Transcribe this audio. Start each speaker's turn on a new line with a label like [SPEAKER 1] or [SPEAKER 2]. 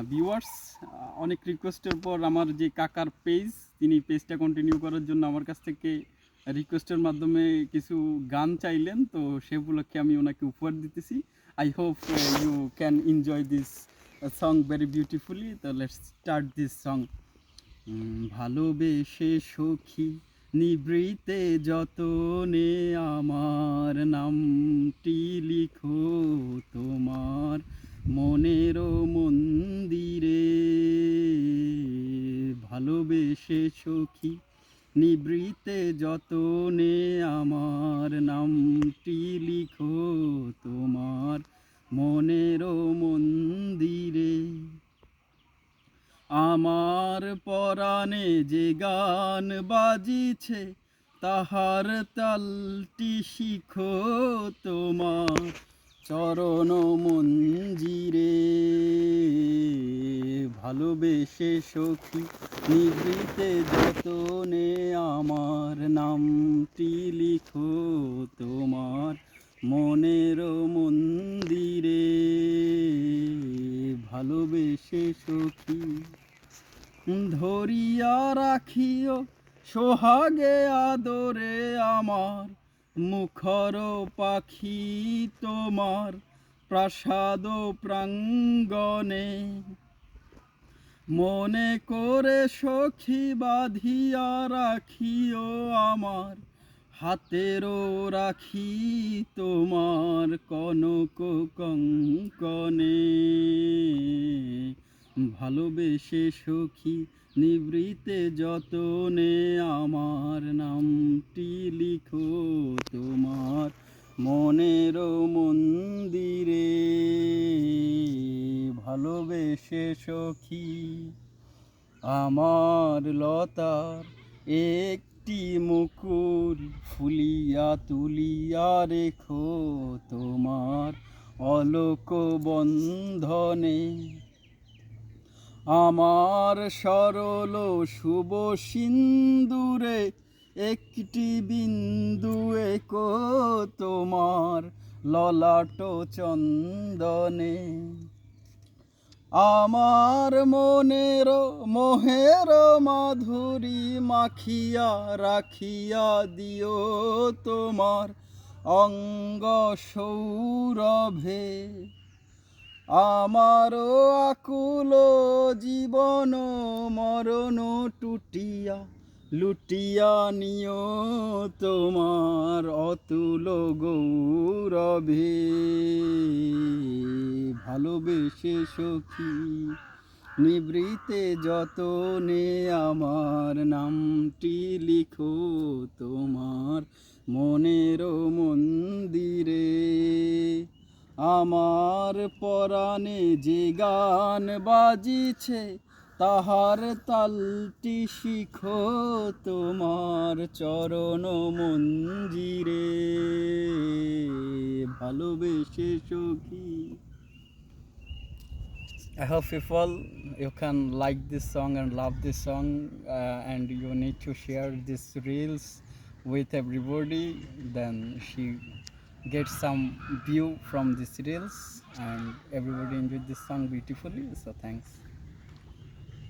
[SPEAKER 1] Viewers অনেক রিকোয়েস্টের পর আমার যে কাকার পেজ, তিনি পেজটা কন্টিনিউ করার জন্য আমার কাছ থেকে রিকোয়েস্টের মাধ্যমে কিছু গান চাইলেন, তো সে উপলক্ষে আমি ওনাকে উপহার দিতেছি। I hope you can enjoy this song very beautifully. তো লেটস স্টার্ট দিস সং। ভালোবেসে সখী নিভৃতে যতনে আমার নামটি লিখো তোমার মনের মন্দিরে। ভালোবেসে সখী নিভৃতে যতনে আমার নামটি লিখো তোমার মনের মন্দিরে। আমার পরাণে যে গান বাজিছে তাহার তালটি শিখো তোমার চরণ মঞ্জিরে। ভালোবেসে সখী নিভৃতে যতনে আমার নামটি লিখো তোমার মনের মন্দিরে। ভালোবেসে সখী ধরিয়া রাখিও সোহাগে আদরে আমার মুখর পাখি তোমার প্রাসাদ প্রাঙ্গণে। মনে করে সখী বাঁধিয়া রাখিও আমার হাতেরও রাখি তোমার কনক কঙ্কনে। ভালোবেসে সখী নিভৃতে যতনে আমার নামটি লিখো তোমার মনের মন্দিরে। ভালোবেসে সখী আমার লতার একটি মুকুল ফুলিয়া তুলিয়া রেখো তোমার অলোক বন্ধনে। আমার সরল শুভ সিন্দুরে একটি বিন্দু একো তোমার ললাট চন্দনে। আমার মনের মোহের মাধুরী মাখিয়া রাখিয়া দিও তোমার অঙ্গ সৌরভে। আমারও আকুল জীবন মরণ টুটিয়া লুটিয়া নিও তোমার অতুল গৌরবে। ভালোবেসে সখী নিভৃতে যতনে আমার নামটি লিখো তোমার মনের মন্দিরে। আমার পরাণে যে গান বাজিছে তাহার তালটি শিখো তোমার চরণ মঞ্জিরে। ভালোবেসে সখী। I hope people you can like this song and love this song, and you need to share these reels with everybody, then she get some view from these reels and everybody enjoyed this song beautifully. So thanks.